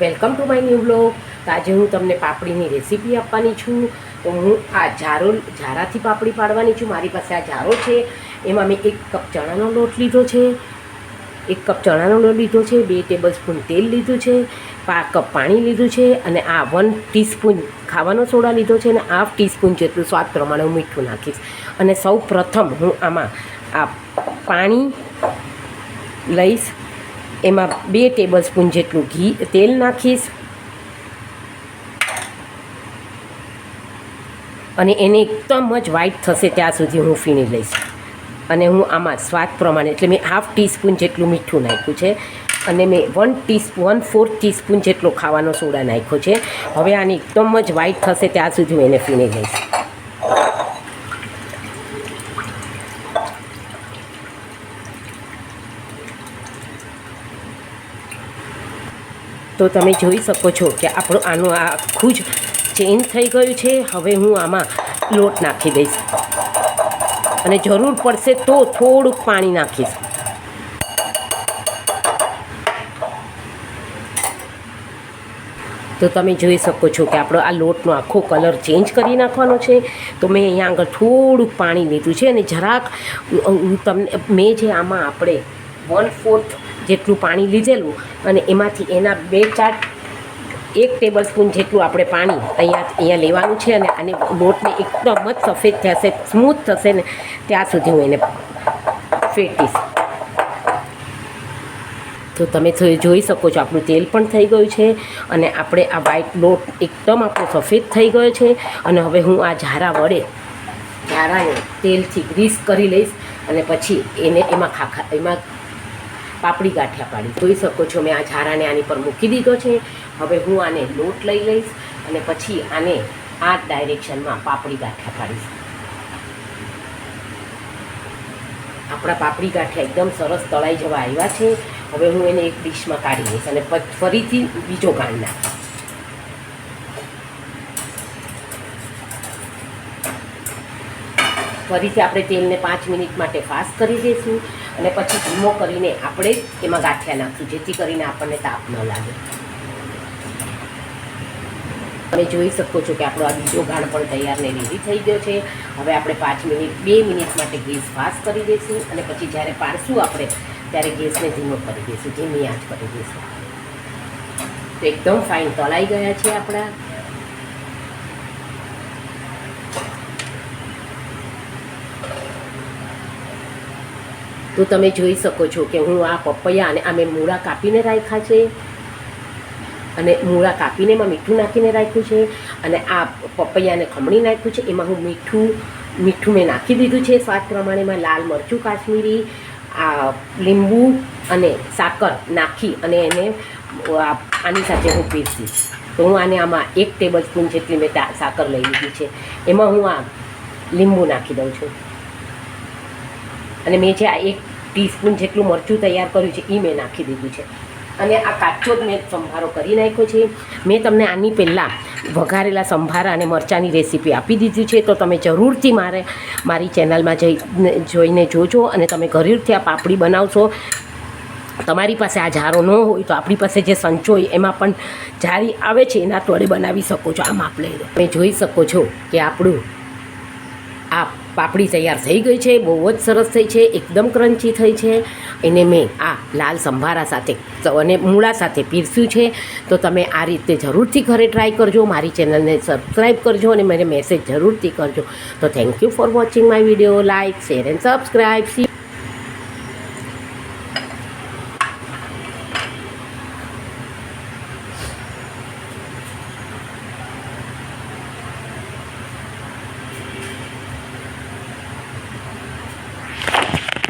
Welcome to my new blog. તો આજે હું તમને પાપડીની રેસીપી આપવાની છું. તો હું આ ઝારાથી પાપડી પાડવાની છું. મારી પાસે આ ઝારો છે, એમાં મેં 1 કપ ચણાનો લોટ લીધો છે, 1 કપ ચણાનો લોટ લીધો છે, 2 ટેબલ સ્પૂન તેલ લીધું છે, 5 કપ પાણી લીધું છે, અને આ 1 ટીસ્પૂન ખાવાનો સોડા લીધો છે, અને ½ ટીસ્પૂન જેટલું સ્વાદ પ્રમાણે હું મીઠું નાખીશ. અને સૌ પ્રથમ હું આમાં આ પાણી લઈશ, એમાં 2 ટેબલ સ્પૂન જેટલું તેલ નાખીશ, અને એને એકદમ જ વ્હાઈટ થશે ત્યાં સુધી હું ફીણી લઈશ. અને હું આમાં સ્વાદ પ્રમાણે એટલે મેં ½ ટીસ્પૂન જેટલું મીઠું નાખ્યું છે, અને મેં 1/4 ટીસ્પૂન જેટલો ખાવાનો સોડા નાખ્યો છે. હવે આને એકદમ જ વ્હાઈટ થશે ત્યાં સુધી હું એને ફીણી લઈશ. તો તમે જોઈ શકો છો કે આનું આખું જ ચેન્જ થઈ ગયું છે. હવે હું આમાં લોટ નાખી દઈશ, અને જરૂર પડશે તો થોડુંક પાણી નાખીશ. તો તમે જોઈ શકો છો કે આપણો આ લોટનો આખો કલર ચેન્જ કરી નાખવાનો છે. તો મેં અહીંયા આગળ થોડુંક પાણી લીધું છે, અને જરાક મેં જે આમાં આપણે 1/4 જેટલું પાણી લીધેલું, અને એમાંથી એના 1 ટેબલ સ્પૂન જેટલું આપણે પાણી અહીંયા લેવાનું છે, અને આને લોટને એકદમ જ સફેદ થશે, સ્મૂથ થશે ને ત્યાં સુધી હું એને ફેટીશ. તો તમે જોઈ શકો છો આપણું તેલ પણ થઈ ગયું છે, અને આપણે આ વ્હાઈટ લોટ એકદમ આપણો સફેદ થઈ ગયો છે. અને હવે હું આ ઝારાને તેલથી ગ્રીસ કરી લઈશ, અને પછી એમાં પાપડી ગાંઠિયા પાડીશ. જોઈ શકો છો મેં આ ઝારાને આની પર મૂકી દીધો છે. હવે હું આને લોટ લઈ લઈશ, અને પછી આને આ ડાયરેક્શનમાં પાપડી ગાંઠિયા પાડીશ. આપણા પાપડી ગાંઠિયા એકદમ સરસ તળાઈ જવા આવ્યા છે. હવે હું એને એક ડીશમાં કાઢી લઈશ, અને ફરીથી બીજો ગાંઠ નાખીશ. ફરીથી આપણે તેલને 5 મિનિટ માટે ફાસ્ટ કરી દઈશું, અને પછી ધીમો કરીને આપણે એમાં ગાંઠિયા નાખીશું, જેથી કરીને આપણને તાપ ન લાગે. તમે જોઈ શકો છો કે આપણો આ બીજો ગાંઠ પણ તૈયાર ને રેડી થઈ ગયો છે. હવે આપણે 2 મિનિટ માટે ગેસ ફાસ્ટ કરી દઈશું, અને પછી જ્યારે પાડશું આપણે ત્યારે ગેસને ધીમો કરી દઈશું, ધીમી આંચ કરી દઈશું. તો એકદમ ફાઇન તળાઈ ગયા છે આપણા. તો તમે જોઈ શકો છો કે હું આ પપૈયા અને આ મેં મૂળા કાપીને રાખ્યા છે, અને મૂળા કાપીને એમાં મીઠું નાખીને રાખ્યું છે, અને આ પપૈયાને ખમણી નાખ્યું છે. એમાં હું મીઠું મેં નાખી દીધું છે સ્વાદ પ્રમાણે. એમાં લાલ મરચું કાશ્મીરી, આ લીંબુ અને સાકર નાખી અને એને આની સાથે હું પીસીશ. તો હું આમાં 1 ટેબલ સ્પૂન જેટલી મેં સાકર લઈ લીધી છે, એમાં હું આ લીંબુ નાખી દઉં છું. અને મેં જે આ 1 ટીસ્પૂન જેટલું મરચું તૈયાર કર્યું છે એ મેં નાખી દીધું છે. અને આ કાચો જ મેં સંભારો કરી નાખ્યો છે. મેં તમને આની પહેલાં વઘારેલા સંભારા અને મરચાંની રેસીપી આપી દીધી છે. તો તમે જરૂરથી મારી ચેનલમાં જોઈને જોજો, અને તમે ઘરેથી આ પાપડી બનાવશો. તમારી પાસે આ ઝારો ન હોય તો આપણી પાસે જે સંચો હોય એમાં પણ ઝારી આવે છે, એના તોડે બનાવી શકો છો. આમ આપણે તમે જોઈ શકો છો કે આપણું આ પાપડી તૈયાર થઈ ગઈ છે. બહુ જ સરસ થઈ છે, એકદમ ક્રન્ચી થઈ છે. એને મેં આ લાલ સંભારા સાથે અને મૂળા સાથે પીરસ્યું છે. તો તમે આ રીતે જરૂરથી ઘરે ટ્રાય કરજો. મારી ચેનલને સબસ્ક્રાઈબ કરજો, અને મને મેસેજ જરૂરથી કરજો. તો thank you for watching my video. Like, share and subscribe.